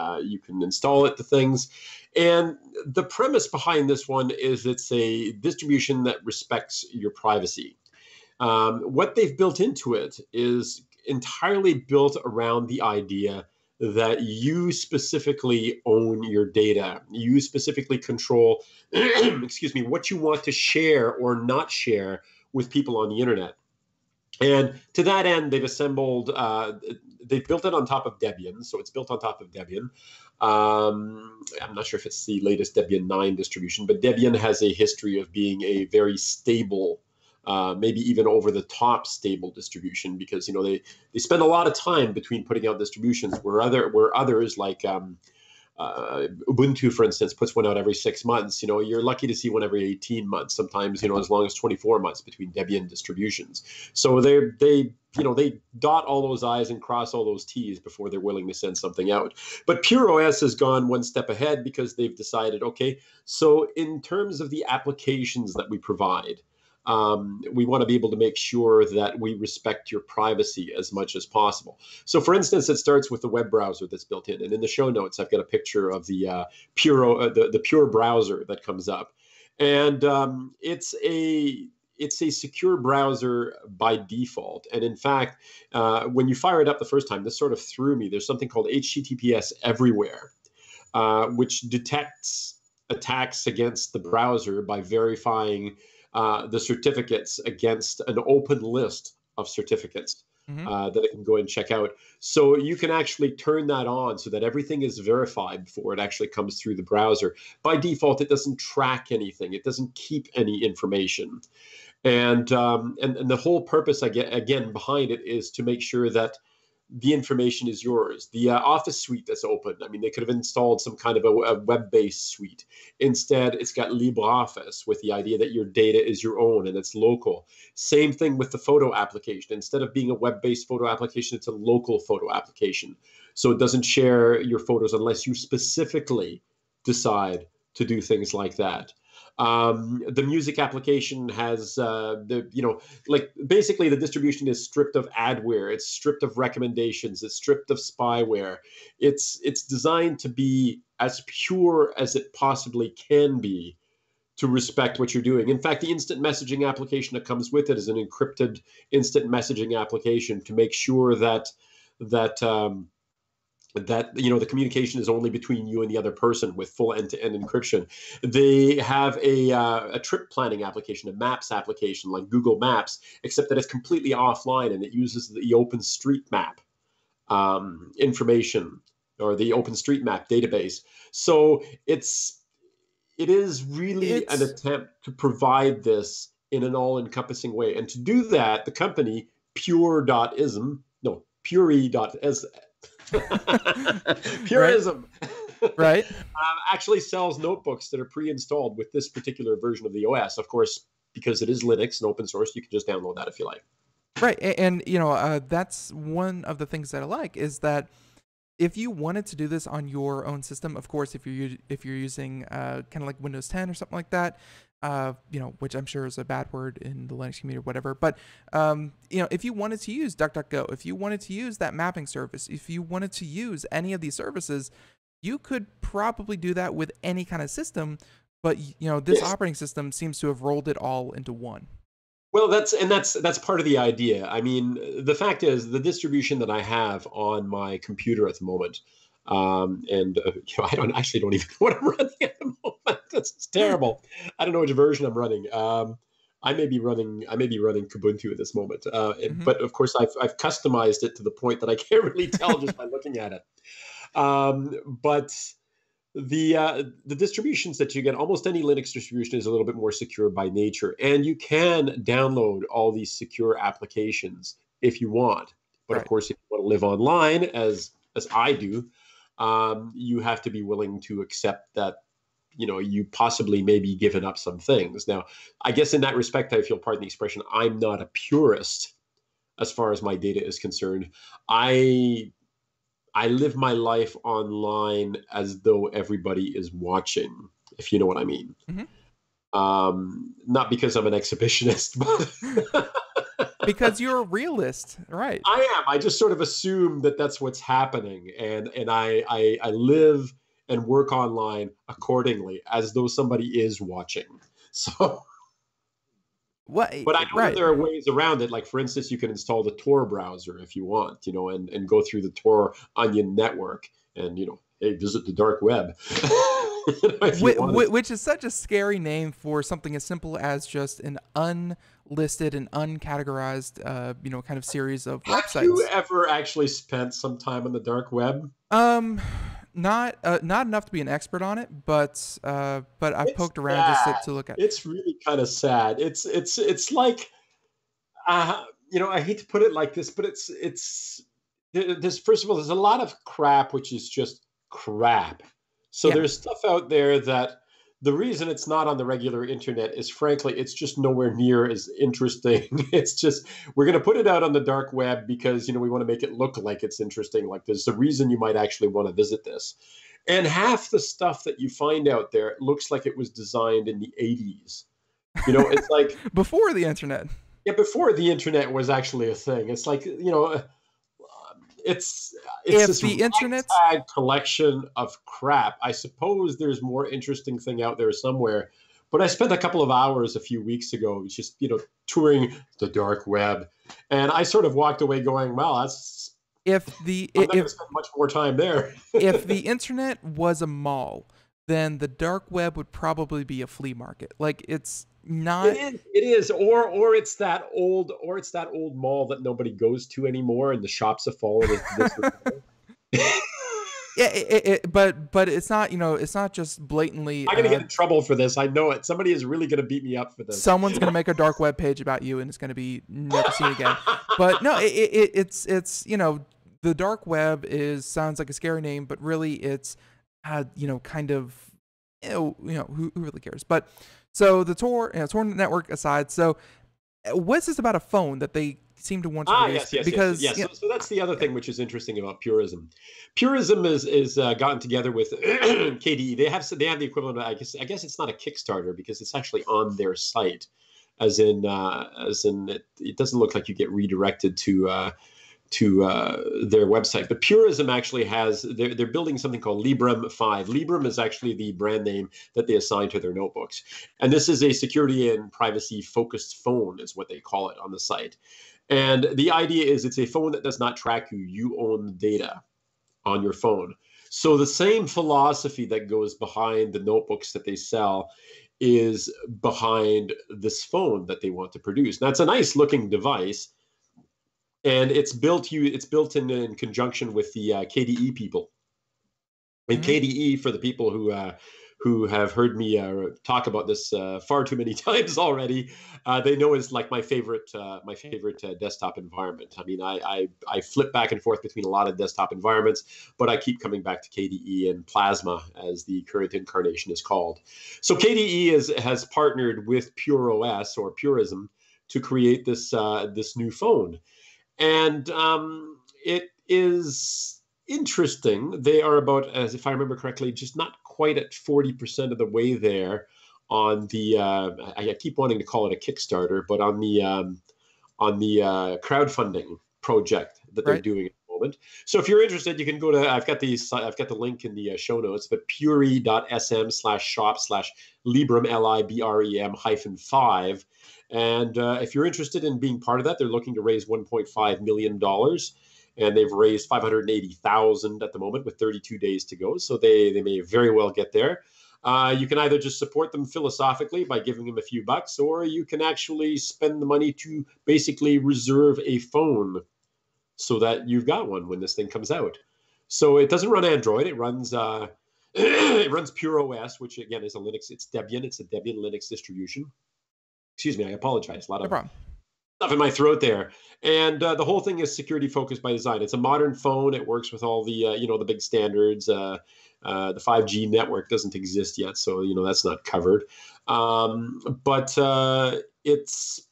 install it to things. And the premise behind this one is it's a distribution that respects your privacy. What they've built into it is entirely built around the idea that you specifically own your data. You specifically control, what you want to share or not share with people on the internet. And to that end, they've assembled, they've built it on top of Debian. So it's built on top of Debian. I'm not sure if it's the latest Debian 9 distribution, but Debian has a history of being a very stable, maybe even over the top stable distribution, because they spend a lot of time between putting out distributions where others like Ubuntu, for instance, puts one out every 6 months. You're lucky to see one every 18 months, sometimes, as long as 24 months between Debian distributions. So they dot all those I's and cross all those T's before they're willing to send something out. But Pure OS has gone one step ahead because they've decided, okay, so in terms of the applications that we provide, we want to be able to make sure that we respect your privacy as much as possible. So, for instance, it starts with the web browser that's built in, and in the show notes, I've got a picture of the Pure browser that comes up, and it's a secure browser by default. And in fact, when you fire it up the first time, this sort of threw me. There's something called HTTPS everywhere, which detects attacks against the browser by verifying the certificates against an open list of certificates that it can go and check out. So you can actually turn that on so that everything is verified before it actually comes through the browser. By default, it doesn't track anything. It doesn't keep any information. And the whole purpose, again, behind it is to make sure that the information is yours. The Office suite that's open, I mean, they could have installed some kind of a web-based suite. Instead, it's got LibreOffice with the idea that your data is your own and it's local. Same thing with the photo application. Instead of being a web-based photo application, it's a local photo application. So it doesn't share your photos unless you specifically decide to do things like that. The music application has basically the distribution is stripped of adware, it's stripped of recommendations, it's stripped of spyware. It's designed to be as pure as it possibly can be to respect what you're doing. In fact, the instant messaging application that comes with it is an encrypted instant messaging application to make sure that the communication is only between you and the other person with full end-to-end encryption. They have a trip planning application, a maps application like Google Maps, except that it's completely offline and it uses the OpenStreetMap information or the OpenStreetMap database. So it is really an attempt to provide this in an all-encompassing way. And to do that, the company Pure.ism, Purism. Right. Actually sells notebooks that are pre-installed with this particular version of the OS. Of course, because it is Linux and open source, you can just download that if you like. Right. And that's one of the things that I like is that if you wanted to do this on your own system, of course, if you're using kind of like Windows 10 or something like that, which I'm sure is a bad word in the Linux community or whatever. But, if you wanted to use DuckDuckGo, if you wanted to use that mapping service, if you wanted to use any of these services, you could probably do that with any kind of system. But, this operating system seems to have rolled it all into one. Well, that's part of the idea. I mean, the fact is the distribution that I have on my computer at the moment, I don't even know what I'm running at the moment. It's terrible. I don't know which version I'm running. I may be running Kubuntu at this moment. But of course, I've customized it to the point that I can't really tell just by looking at it. But the distributions that you get, almost any Linux distribution is a little bit more secure by nature, and you can download all these secure applications if you want. But of course, if you want to live online, as I do, you have to be willing to accept that you possibly may be giving up some things. Now, I guess in that respect, I feel, pardon the expression, I'm not a purist as far as my data is concerned. I live my life online as though everybody is watching, if you know what I mean. Not because I'm an exhibitionist, but because you're a realist, right? I am. I just sort of assume that that's what's happening, and I live and work online accordingly, as though somebody is watching. So. But I know that there are ways around it. Like, for instance, you can install the Tor browser if you want, and go through the Tor Onion network and, hey, visit the dark web. Which is such a scary name for something as simple as just an unlisted and uncategorized, kind of series of websites. Have you ever actually spent some time on the dark web? Not enough to be an expert on it, but I've poked around just to look at. It's really kind of sad. It's like, I hate to put it like this, but there's first of all, there's a lot of crap which is just crap So Yeah. there's stuff out there that the reason it's not on the regular internet is frankly, it's just nowhere near as interesting. It's just, we're going to put it out on the dark web because, we want to make it look like it's interesting. Like there's a reason you might actually want to visit this. And half the stuff that you find out there looks like it was designed in the 80s. It's like Before the internet. yeah, before the internet was actually a thing. It's like, it's If this the internet, ragtag collection of crap. I suppose there's more interesting thing out there somewhere. But I spent a couple of hours a few weeks ago just, touring the dark web. And I sort of walked away going, well, I'm not going to spend much more time there. if the internet was a mall, then the dark web would probably be a flea market. Like it's not. It is, or it's that old mall that nobody goes to anymore, and the shops have fallen into this. Yeah, but it's not. It's not just blatantly. I'm gonna get in trouble for this. I know it. Somebody is really gonna beat me up for this. Someone's gonna make a dark web page about you, and it's gonna be never seen again. But no, it's the dark web sounds like a scary name, but really it's kind of who really cares? But so the Tor network aside, so what's this about a phone that they seem to want to produce? Yes. So that's the other thing which is interesting about Purism. Purism is gotten together with KDE. They have the equivalent of, I guess it's not a Kickstarter because it's actually on their site, as in it doesn't look like you get redirected to their website. But Purism actually they're building something called Librem 5. Librem is actually the brand name that they assign to their notebooks. And this is a security and privacy focused phone is what they call it on the site. And the idea is it's a phone that does not track you. You own the data on your phone. So the same philosophy that goes behind the notebooks that they sell is behind this phone that they want to produce. Now, it's a nice looking device. And it's built in conjunction with the KDE people. And KDE, for the people who have heard me talk about this far too many times already, they know is like my favorite desktop environment. I mean, I flip back and forth between a lot of desktop environments, but I keep coming back to KDE and Plasma, as the current incarnation is called. So KDE has partnered with PureOS or Purism to create this new phone. And it is interesting. They are about, as if I remember correctly, just not quite at 40% of the way there on the. I keep wanting to call it a Kickstarter, but on the crowdfunding project that they're doing at the moment. So if you're interested, you can go to. I've got the link in the show notes, but puri.sm/shop/librem LIBREM-5. And if you're interested in being part of that, they're looking to raise $1.5 million. And they've raised $580,000 at the moment with 32 days to go. So they may very well get there. You can either just support them philosophically by giving them a few bucks, or you can actually spend the money to basically reserve a phone so that you've got one when this thing comes out. So it doesn't run Android. It runs it runs PureOS, which again is a Linux. It's Debian. It's a Debian Linux distribution. Excuse me, I apologize. A lot of stuff in my throat there. And the whole thing is security focused by design. It's a modern phone. It works with all the the big standards. The 5G network doesn't exist yet, so that's not covered. But it's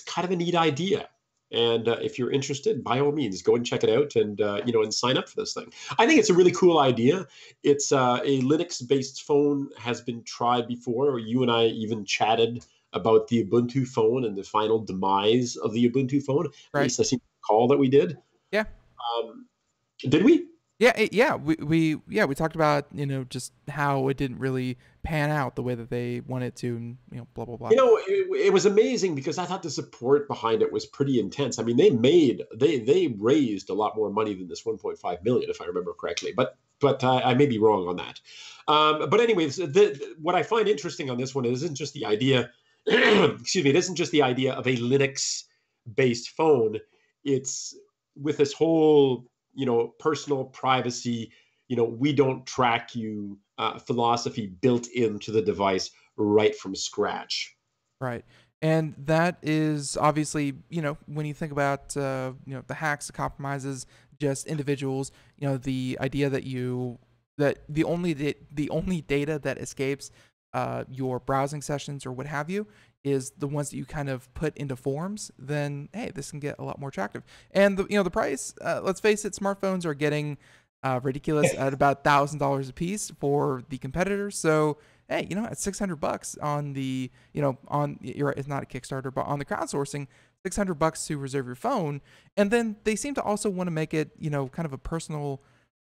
kind of a neat idea. And if you're interested, by all means, go and check it out and and sign up for this thing. I think it's a really cool idea. It's a Linux-based phone, has been tried before. Or you and I even chatted about the Ubuntu phone and the final demise of the Ubuntu phone. At least I seem to recall that we did. Yeah. Did we? Yeah. We talked about just how it didn't really pan out the way that they wanted to, and blah blah blah. It was amazing because I thought the support behind it was pretty intense. I mean, they raised a lot more money than this 1.5 million, if I remember correctly. But I may be wrong on that. But anyways, what I find interesting on this one isn't just the idea. Excuse me. It isn't just the idea of a Linux-based phone. It's with this whole personal privacy. We don't track you philosophy built into the device right from scratch. Right. And that is obviously, when you think about, the hacks, the compromises, just individuals, the idea that that the only data that escapes your browsing sessions or what have you is the ones that you kind of put into forms, then hey, this can get a lot more attractive. And the price, let's face it, smartphones are getting ridiculous at about $1,000 a piece for the competitors. So hey, at $600 on the it's not a Kickstarter, but on the crowdsourcing, $600 to reserve your phone. And then they seem to also want to make it kind of a personal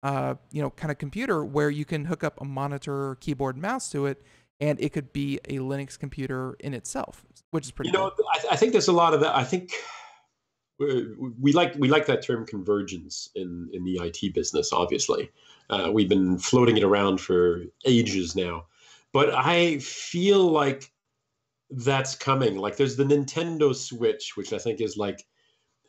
kind of computer where you can hook up a monitor, keyboard, and mouse to it, and it could be a Linux computer in itself, which is pretty cool. I think there's a lot of that. I think we like that term convergence in the IT business. Obviously, we've been floating it around for ages now, but I feel like that's coming. Like there's the Nintendo Switch, which I think is like,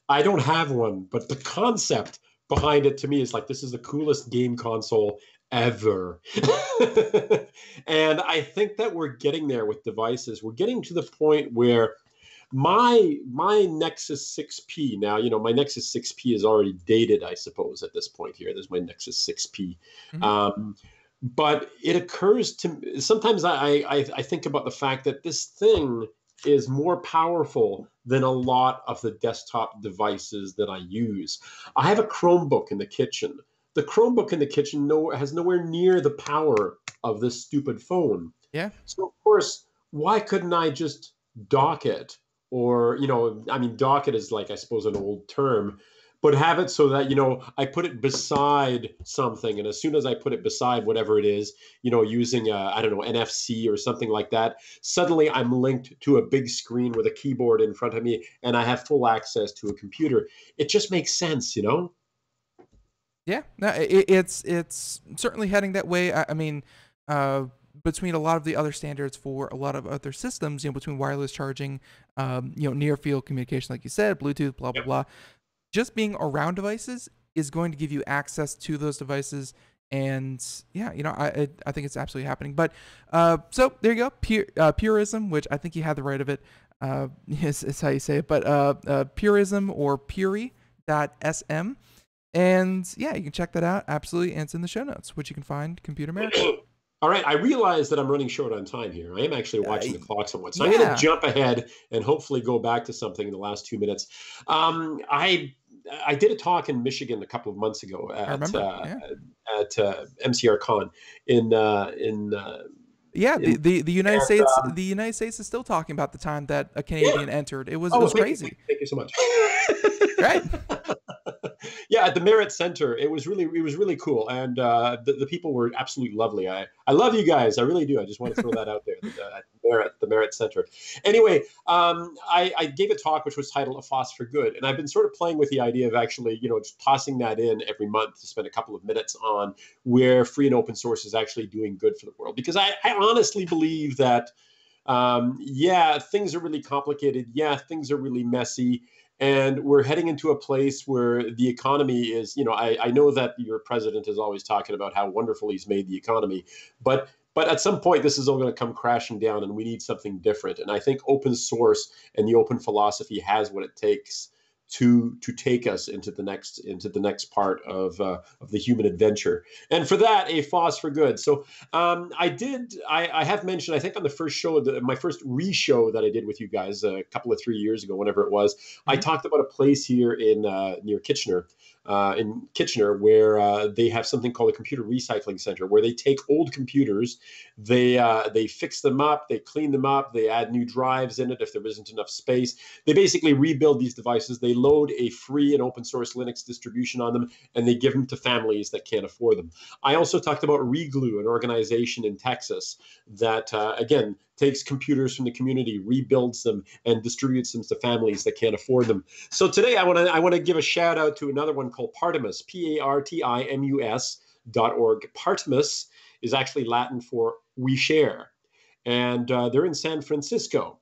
I don't have one, but the concept behind it to me is like, this is the coolest game console ever. And I think that we're getting there with devices. We're getting to the point where my Nexus 6P, now, my Nexus 6P is already dated, I suppose, at this point here. There's my Nexus 6P. Mm-hmm. But it occurs to me, sometimes I think about the fact that this thing is more powerful than a lot of the desktop devices that I use. I have a Chromebook in the kitchen. The Chromebook in the kitchen has nowhere near the power of this stupid phone. Yeah. So of course, why couldn't I just dock it? Or, dock it is like, I suppose, an old term, but have it so that, I put it beside something. And as soon as I put it beside whatever it is, using, NFC or something like that, suddenly I'm linked to a big screen with a keyboard in front of me and I have full access to a computer. It just makes sense, Yeah, no, it's certainly heading that way. I mean, between a lot of the other standards for a lot of other systems, between wireless charging, near field communication, like you said, Bluetooth, blah, blah, blah. Just being around devices is going to give you access to those devices. And yeah, I think it's absolutely happening. But so there you go. Purism, which I think you had the right of it, is how you say it. But Purism or Puri.sm. And yeah, you can check that out. Absolutely. And it's in the show notes, which you can find Computer America. All right. I realize that I'm running short on time here. I am actually watching the clock somewhat. So I'm going to jump ahead and hopefully go back to something in the last 2 minutes. I did a talk in Michigan a couple of months ago at MCR Con the United States. The United States is still talking about the time that a Canadian entered. It was crazy. Thank you so much. Right. Yeah, at the Merit Center, it was really cool, and the people were absolutely lovely. I love you guys, I really do. I just want to throw that out there. The Merit Center. Anyway, I gave a talk which was titled "A FOSS for Good," and I've been sort of playing with the idea of actually, just tossing that in every month to spend a couple of minutes on where free and open source is actually doing good for the world, because I honestly believe that, things are really complicated. Yeah, things are really messy. And we're heading into a place where the economy is, I know that your president is always talking about how wonderful he's made the economy, but at some point this is all going to come crashing down and we need something different. And I think open source and the open philosophy has what it takes to take us into the next part of the human adventure. And for that, a FOSS for good. So I have mentioned, I think on the first show, my first re-show that I did with you guys a couple of 3 years ago, whenever it was, I talked about a place here in near Kitchener, where they have something called a computer recycling center, where they take old computers, they fix them up, they clean them up, they add new drives in it if there isn't enough space. They basically rebuild these devices. They load a free and open source Linux distribution on them, and they give them to families that can't afford them. I also talked about Reglue, an organization in Texas that, again, takes computers from the community, rebuilds them, and distributes them to families that can't afford them. So today I want to give a shout out to another one called Partimus, Partimus.org. Partimus is actually Latin for we share, and they're in San Francisco.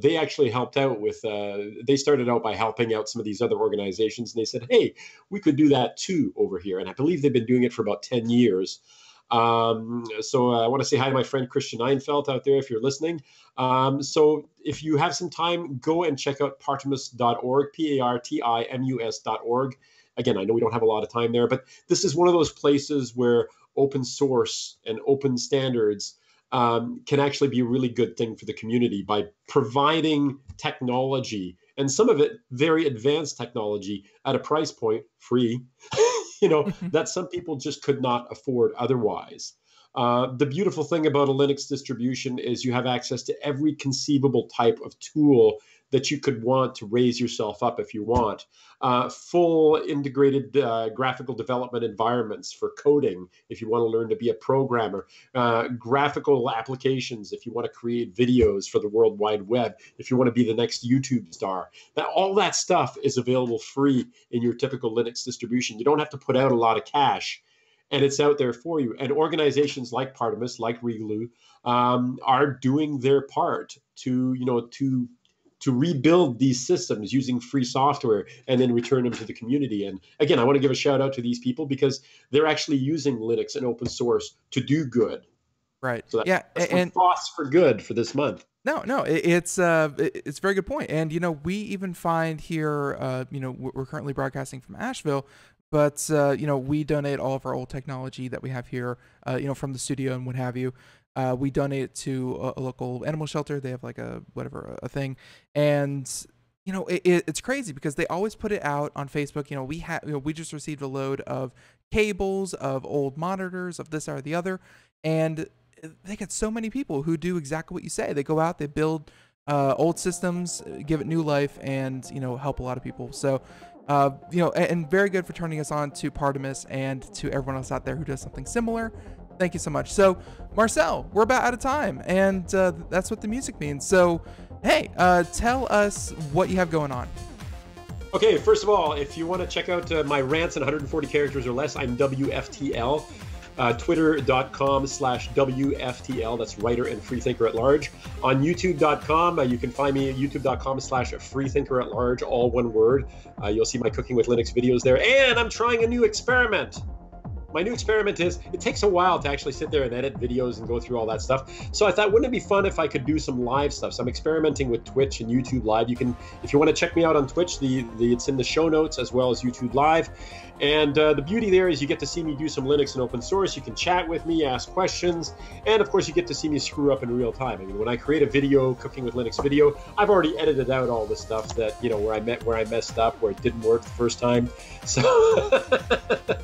They actually helped out with, they started out by helping out some of these other organizations, and they said, hey, we could do that too over here. And I believe they've been doing it for about 10 years. So I want to say hi to my friend Christian Einfeld out there if you're listening. So if you have some time, go and check out partimus.org, Partimus.org. Again, I know we don't have a lot of time there, but this is one of those places where open source and open standards can actually be a really good thing for the community by providing technology, and some of it very advanced technology at a price point, free, that some people just could not afford otherwise. The beautiful thing about a Linux distribution is you have access to every conceivable type of tool that you could want to raise yourself up if you want. Full integrated graphical development environments for coding if you want to learn to be a programmer. Graphical applications if you want to create videos for the World Wide Web, if you want to be the next YouTube star. All that stuff is available free in your typical Linux distribution. You don't have to put out a lot of cash. And it's out there for you. And organizations like Partimus, like Reglue, are doing their part to rebuild these systems using free software and then return them to the community. And again, I want to give a shout out to these people because they're actually using Linux and open source to do good. Right. So and thoughts for good for this month. No, it's a very good point. And we even find here, we're currently broadcasting from Asheville. But, we donate all of our old technology that we have here, from the studio and what have you. We donate it to a local animal shelter. They have like a thing. And, it's crazy because they always put it out on Facebook. We just received a load of cables, of old monitors, of this or the other. And they get so many people who do exactly what you say. They go out, they build old systems, give it new life, and, help a lot of people. So, and very good for turning us on to Partimus and to everyone else out there who does something similar. Thank you so much. So, Marcel, we're about out of time, and that's what the music means. So, hey, tell us what you have going on. Okay, first of all, if you want to check out my rants in 140 characters or less, I'm WFTL. Twitter.com/WFTL, that's writer and freethinker at large. On YouTube.com, you can find me at youtube.com/freethinker at large, all one word. You'll see my cooking with Linux videos there. And I'm trying a new experiment. My new experiment is, it takes a while to actually sit there and edit videos and go through all that stuff. So I thought, wouldn't it be fun if I could do some live stuff? So I'm experimenting with Twitch and YouTube Live. You can, if you want to check me out on Twitch, it's in the show notes as well as YouTube Live. And the beauty there is you get to see me do some Linux and open source. You can chat with me, ask questions, and of course you get to see me screw up in real time. I mean, when I create a video, cooking with Linux video, I've already edited out all the stuff that, where I messed up, where it didn't work the first time. So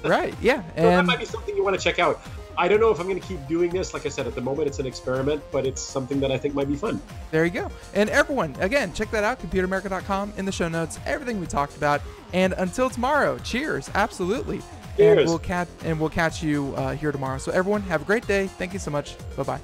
right, yeah. And so that might be something you want to check out. I don't know if I'm going to keep doing this. Like I said, at the moment, it's an experiment, but it's something that I think might be fun. There you go. And everyone, again, check that out, computeramerica.com, in the show notes, everything we talked about. And until tomorrow, cheers. Absolutely. Cheers. And we'll catch you here tomorrow. So everyone, have a great day. Thank you so much. Bye-bye.